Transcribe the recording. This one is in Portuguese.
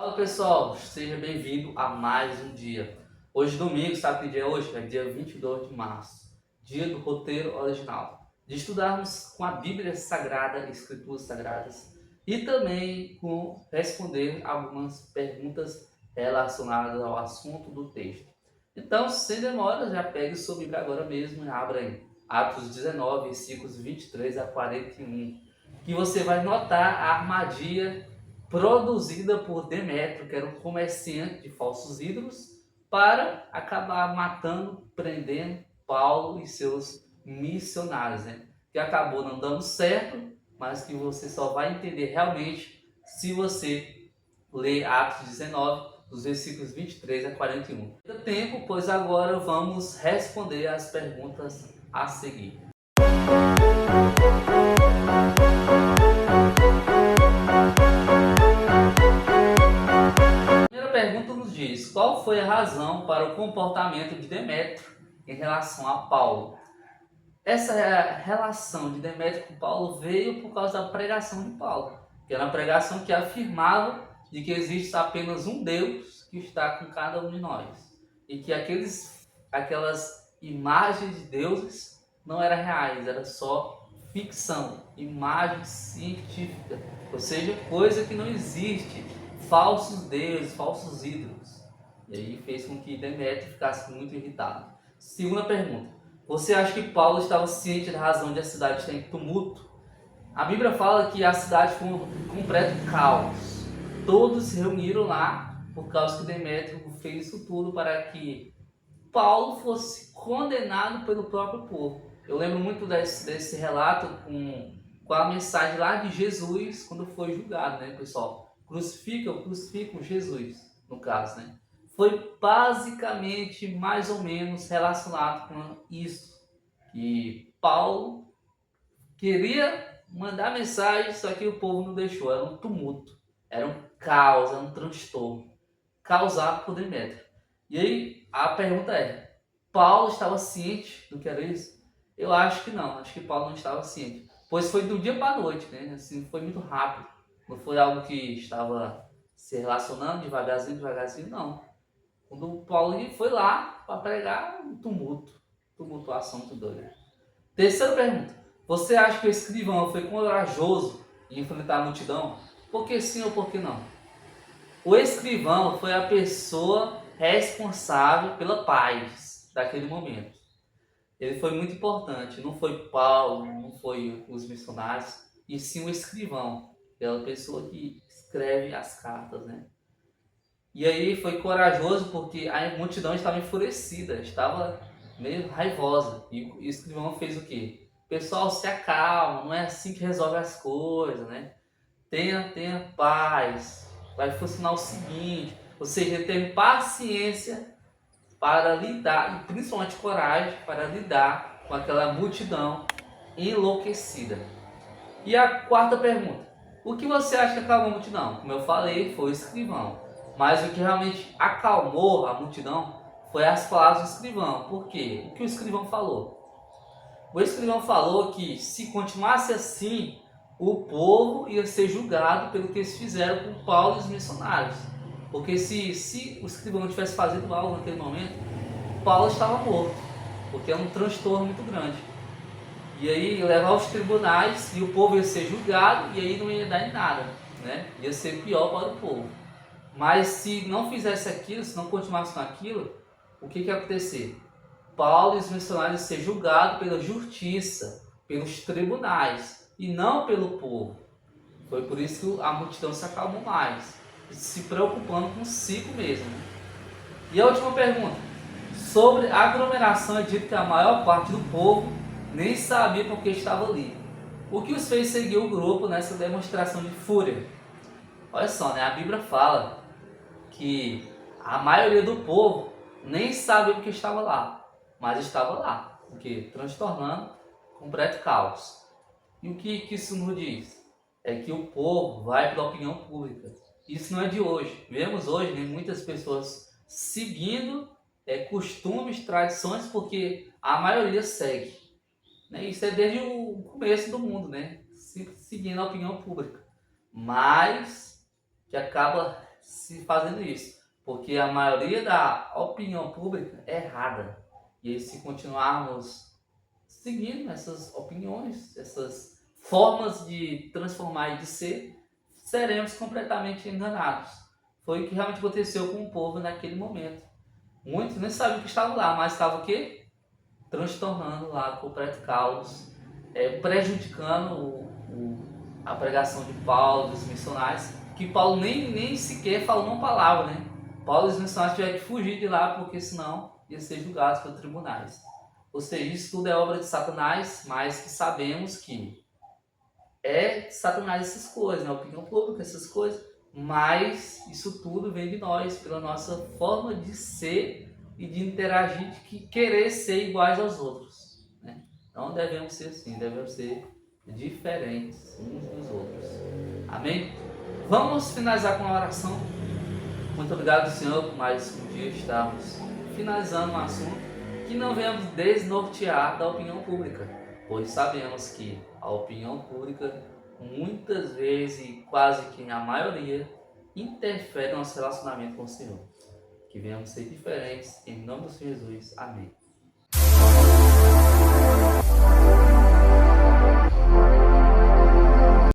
Fala pessoal, seja bem-vindo a mais um dia. Hoje domingo, sabe que dia é hoje? É dia 22 de março, dia do roteiro original. De estudarmos com a Bíblia Sagrada, Escrituras Sagradas e também com responder algumas perguntas relacionadas ao assunto do texto. Então, sem demora, já pegue sua Bíblia agora mesmo e abra aí Atos 19, versículos 23 a 41, que você vai notar a armadilha produzida por Demétrio, que era um comerciante de falsos ídolos, para acabar matando, prendendo Paulo e seus missionários, né? Que acabou não dando certo, mas que você só vai entender realmente se você ler Atos 19, dos versículos 23 a 41. Não tem tempo, pois agora vamos responder as perguntas a seguir. A primeira pergunta nos diz: qual foi a razão para o comportamento de Demétrio em relação a Paulo? Essa relação de Demétrio com Paulo veio por causa da pregação de Paulo, que era uma pregação que afirmava de que existe apenas um Deus que está com cada um de nós e que aquelas imagens de deuses não eram reais, era só ficção, imagem científica, ou seja, coisa que não existe, falsos deuses, falsos ídolos. E aí fez com que Demétrio ficasse muito irritado. Segunda pergunta: você acha que Paulo estava ciente da razão de a cidade estar em tumulto? A Bíblia fala que a cidade foi um completo caos. Todos se reuniram lá por causa que Demétrio fez isso tudo para que Paulo fosse condenado pelo próprio povo. Eu lembro muito desse relato com a mensagem lá de Jesus quando foi julgado, né, pessoal? Crucificam Jesus, no caso, né? Foi basicamente mais ou menos relacionado com isso, que Paulo queria mandar mensagem, só que o povo não deixou, era um tumulto, era um caos, era um transtorno causado por Demétrio. E aí a pergunta é: Paulo estava ciente do que era isso? Eu acho que não, acho que Paulo não estava ciente, pois foi do dia para a noite, né? Assim, foi muito rápido, não foi algo que estava se relacionando devagarzinho, não. Quando o Paulo foi lá para pregar, um tumultuação muito doida. Terceira pergunta: você acha que o escrivão foi corajoso em enfrentar a multidão? Por que sim ou por que não? O escrivão foi a pessoa responsável pela paz daquele momento. Ele foi muito importante. Não foi Paulo, não foi os missionários, e sim o escrivão, aquela pessoa que escreve as cartas, né? E aí foi corajoso porque a multidão estava enfurecida, estava meio raivosa. E o escrivão fez o quê? Pessoal, se acalma, não é assim que resolve as coisas, né? Tenha paz. Vai funcionar o seguinte, ou seja, ter paciência para lidar, e principalmente coragem para lidar com aquela multidão enlouquecida. E a quarta pergunta: o que você acha que acalmou a multidão? Como eu falei, foi o escrivão. Mas o que realmente acalmou a multidão foi as palavras do escrivão. Por quê? O que o escrivão falou? O escrivão falou que se continuasse assim, o povo ia ser julgado pelo que eles fizeram com Paulo e os missionários. Porque se o escrivão tivesse fazendo algo naquele momento, Paulo estava morto, porque é um transtorno muito grande. E aí levar aos tribunais e o povo ia ser julgado e aí não ia dar em nada, né? Ia ser pior para o povo. Mas se não fizesse aquilo, se não continuasse com aquilo, o que ia acontecer? Paulo e os missionários iam ser julgados pela justiça, pelos tribunais e não pelo povo. Foi por isso que a multidão se acalmou mais, se preocupando consigo mesmo. Né? E a última pergunta: sobre a aglomeração, é dito que a maior parte do povo nem sabia por que estava ali. O que os fez seguir o grupo nessa demonstração de fúria? Olha só, né? A Bíblia fala que a maioria do povo nem sabia por que estava lá, mas estava lá, porque transtornando completo caos. E o que isso nos diz? É que o povo vai pela opinião pública. Isso não é de hoje. Vemos hoje, né, muitas pessoas seguindo costumes, tradições, porque a maioria segue. Né? Isso é desde o começo do mundo, né? Seguindo a opinião pública. Mas que acaba se fazendo isso, porque a maioria da opinião pública é errada. E aí, se continuarmos seguindo essas opiniões, essas formas de transformar e de ser, seremos completamente enganados. Foi o que realmente aconteceu com o povo naquele momento. Muitos nem sabiam que estavam lá, mas estavam o quê? Transtornando lá com o completo caos, prejudicando a pregação de Paulo, dos missionários, que Paulo nem sequer falou uma palavra, né? Paulo e os missionários tiveram que fugir de lá, porque senão iam ser julgados pelos tribunais. Ou seja, isso tudo é obra de Satanás, mas que sabemos que é Satanás essas coisas, né? A opinião pública, essas coisas, mas isso tudo vem de nós, pela nossa forma de ser e de interagir, de querer ser iguais aos outros, né? Não devemos ser assim, devemos ser diferentes uns dos outros. Amém? Vamos finalizar com uma oração. Muito obrigado, Senhor, por mais um dia estarmos finalizando um assunto, que não venhamos desnortear da opinião pública, pois sabemos que a opinião pública muitas vezes, e quase que a maioria, interfere no nosso relacionamento com o Senhor. Que venhamos ser diferentes, em nome do Senhor Jesus. Amém.